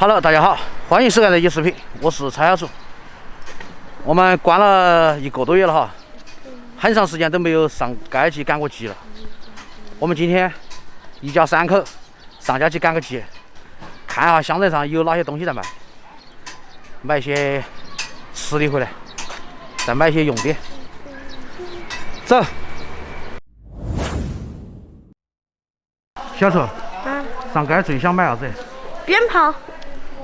Hello， 大家好，欢迎收看这期视频，我是蔡小厨。我们关了1个多月了哈，很长时间都没有上街去赶过集了。我们今天一家3口上街去赶个集，看下乡镇上有哪些东西在卖，买些吃的回来，再买些用的。走。小丑，上街最想买啥子？鞭炮。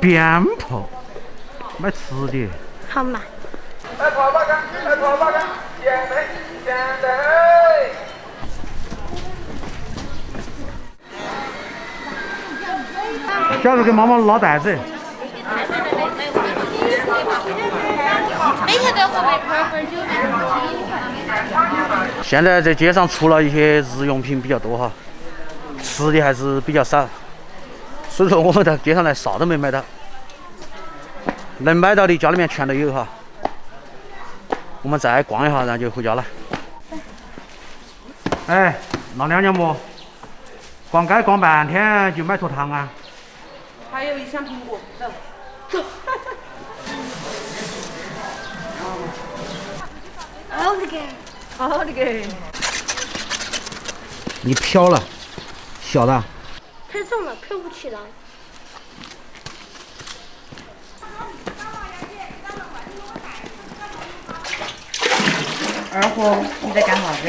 鞭炮，买吃的。好嘛。来淘宝干，来淘宝干，现代现代。小时候给妈妈拉袋子。每天都要喝杯酒。现在在街上除了一些日用品比较多哈，吃的还是比较少，所以说我们在街上来啥都没买到，能买到的家里面全都有哈。我们再逛一下，然后就回家了。哎，那娘娘么？逛街逛半天就买坨糖啊？还有1箱苹果，走。走。好的给。好的给。你飘了，小的。太重了，飘不起来。二货，你在干啥子？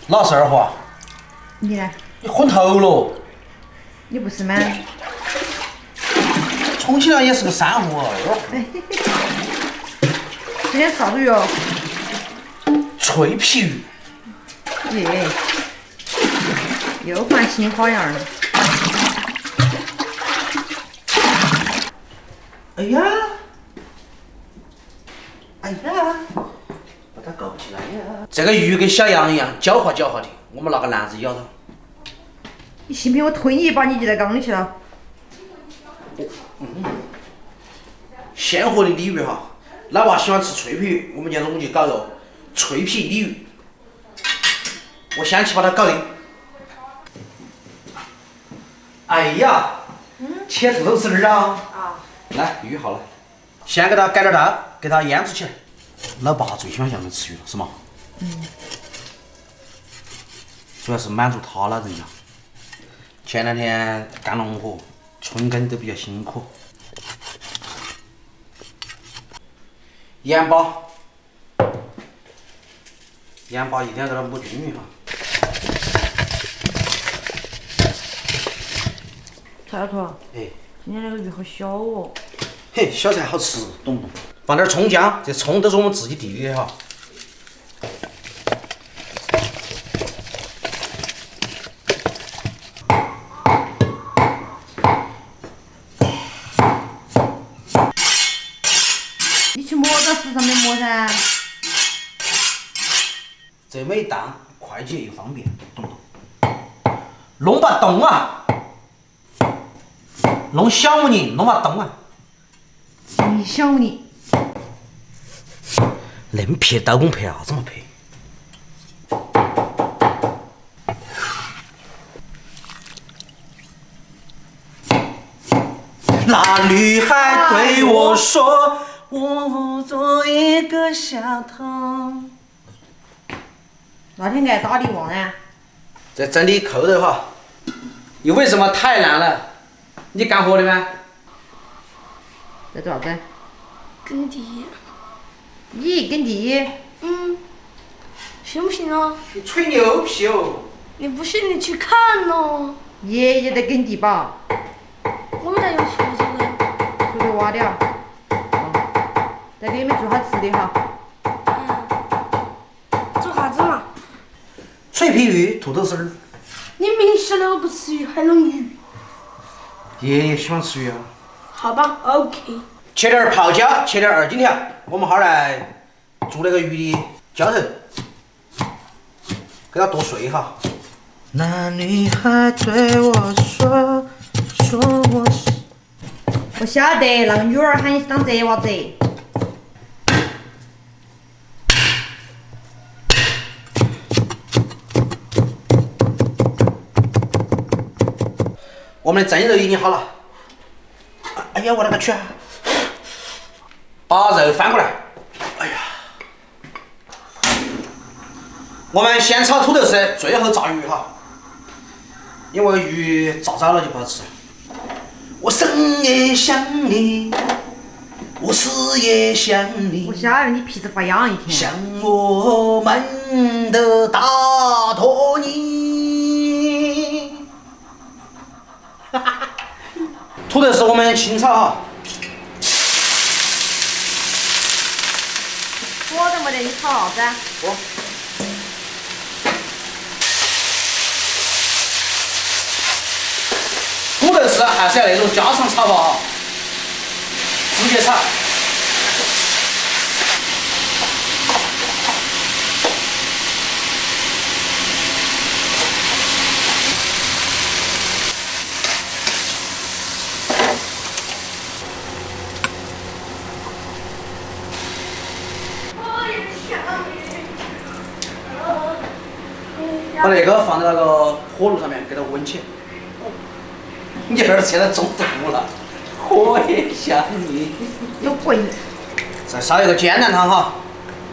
哪是二货？你呢？你昏头了？你不是吗？充其量也是个3户啊。今天啥子鱼哦？脆皮鱼。耶，又换新花样了。哎呀，哎呀，把它搞起来呀！这个鱼跟小羊一样，狡猾狡猾的。我们拿个篮子舀它。你信不信我推你一把，你就在缸里去了？鲜活的鲤鱼哈，老爸喜欢吃脆皮鱼，我们今天中午就搞个脆皮鲤鱼。我先去把它搞定。哎呀，切土豆丝儿啊！来，鱼好了，先给它改点刀，给它腌制起来。老爸最喜欢这样吃鱼了，是吗？主要是满足他老人家。前2天干农活，春耕都比较辛苦。盐巴一定要给它抹均匀哈。蔡老头，哎，今天那个鱼好小哦。嘿，小菜好吃，懂不懂？放点葱姜，这葱都是我们自己地里的哈。你去磨到石上面磨噻。这么一荡，快捷又方便，懂不懂？弄把动啊！弄小木泥，弄把动啊！你小你。恁撇刀工撇啥子嘛撇？那女孩对我说：“我做一个小偷。”那天挨打你忘了？这整理扣头哈，又为什么太难了？你干活的吗？在做啥子？耕地。你耕地？信不信啊？你吹牛皮哦！你不信你去看咯。爷爷在耕地吧？我们那有锄头的。锄头挖的啊。再给你们做好吃的哈。做啥子嘛？脆皮鱼、土豆丝儿。你明晓得我不吃鱼，还弄鱼。爷爷喜欢吃鱼啊。好吧 ，OK。切点泡椒，切点2斤条，我们哈儿来做那个鱼的浇头，给它剁碎哈。那女孩对我说我是。我晓得，那个女儿喊你当贼娃子。我们的蒸肉已经好了，哎呀，我勒个去！把肉翻过来。哎呀，我们先炒土豆丝，最后炸鱼哈。因为鱼炸早了就不好吃。我生也想你，我死也想你。我晓得你皮子发痒一天。向我们的大托尼。土豆丝我们清炒哈。我都没得，你炒啥子？土豆丝还是要那种家常炒法哈，直接炒。把那个放在那个火炉上面，给它煨起。你儿子现在中毒了，我也想你。有鬼！再烧一个煎蛋汤哈。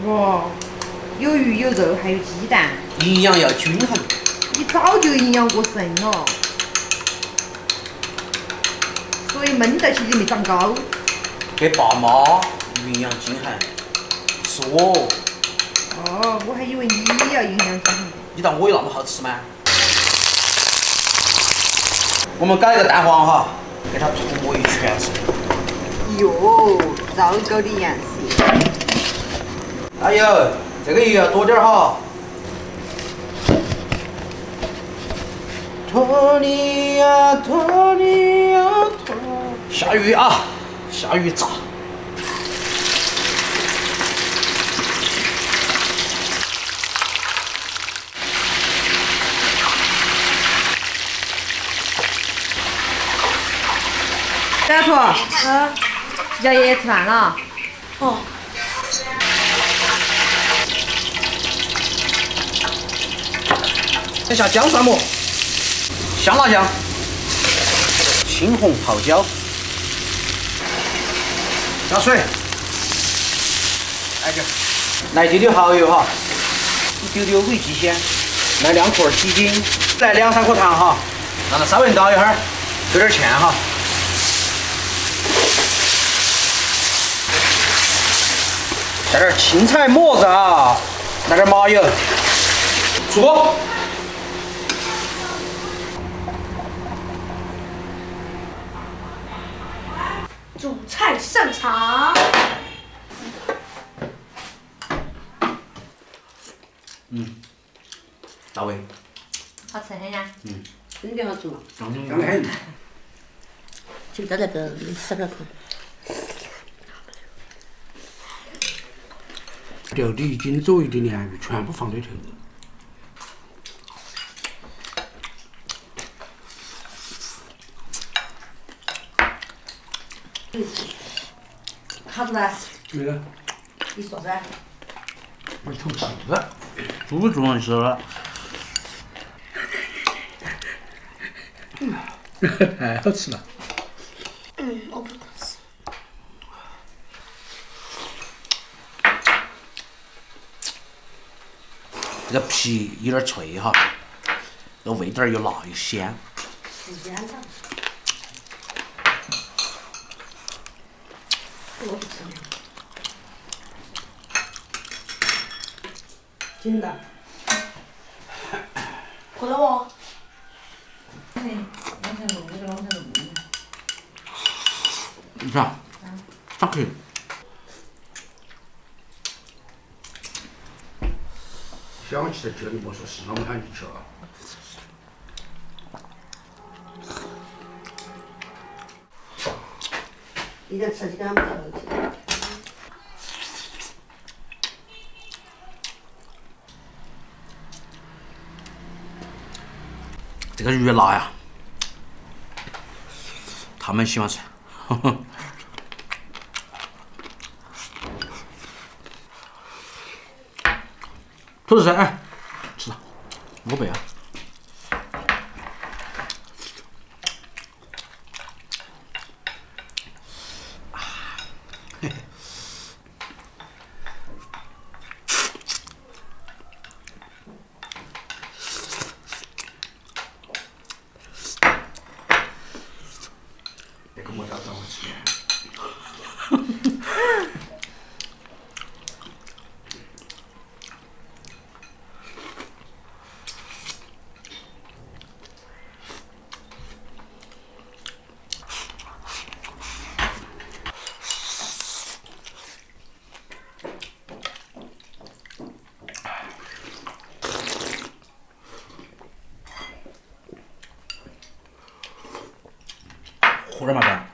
哇，有鱼有肉还有鸡蛋，营养要均衡。你早就营养过剩了，所以焖到起就没长高。给爸妈营养均衡，是我。哦，我还以为你要营养均衡。你当我有那么好吃吗？我们搞一个蛋黄哈，给它涂一全是。哟，糟糕的颜色。哎呦，这个鱼要多点儿哈。托尼呀，托尼呀，托。下鱼啊，下鱼炸。小兔，去叫爷爷吃饭了。哦。先下姜蒜末、香辣酱、青红泡椒，加水，来丢丢蚝油哈，一丢丢味极鲜，来2颗鸡精，来2、3颗糖哈，让它稍微熬一会儿，丢点芡哈。下点青菜末子啊，来点麻油，出锅。主菜上场。到位。好吃很呀。真的好吃嘛？香得很。就到那个10个口。料理一斤左右的鲢鱼全部放里头。好吃噻？没了。你说噻？我头吃。猪猪容易吃了。太好吃了。我不吃。这个皮有点脆哈，这味道又辣又鲜。时间长。我不吃。真的。喝了不？你看，上去。想起来叫你莫说是我们喊你去了。你再吃几个，俺们再去。这个鱼辣呀，他们喜欢吃。土豆丝，哎，吃了，我背啊。那个没找到我吃的。喝点嘛干。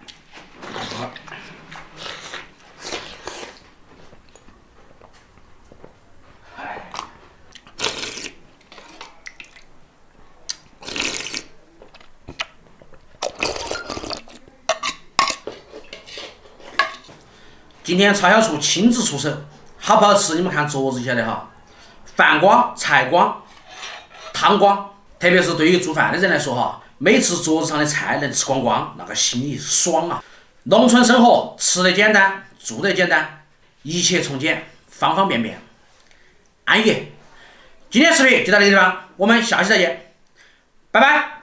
今天超小厨亲自出手，好不好吃？你们看桌子就晓得哈。饭光、菜光、汤光，特别是对于做饭的人来说哈，每次桌子上的菜能吃光光，那个心里爽啊！农村生活，吃得简单，住得简单，一切从简，方方面面，安逸。今天视频就到这个地方，我们下期再见，拜拜。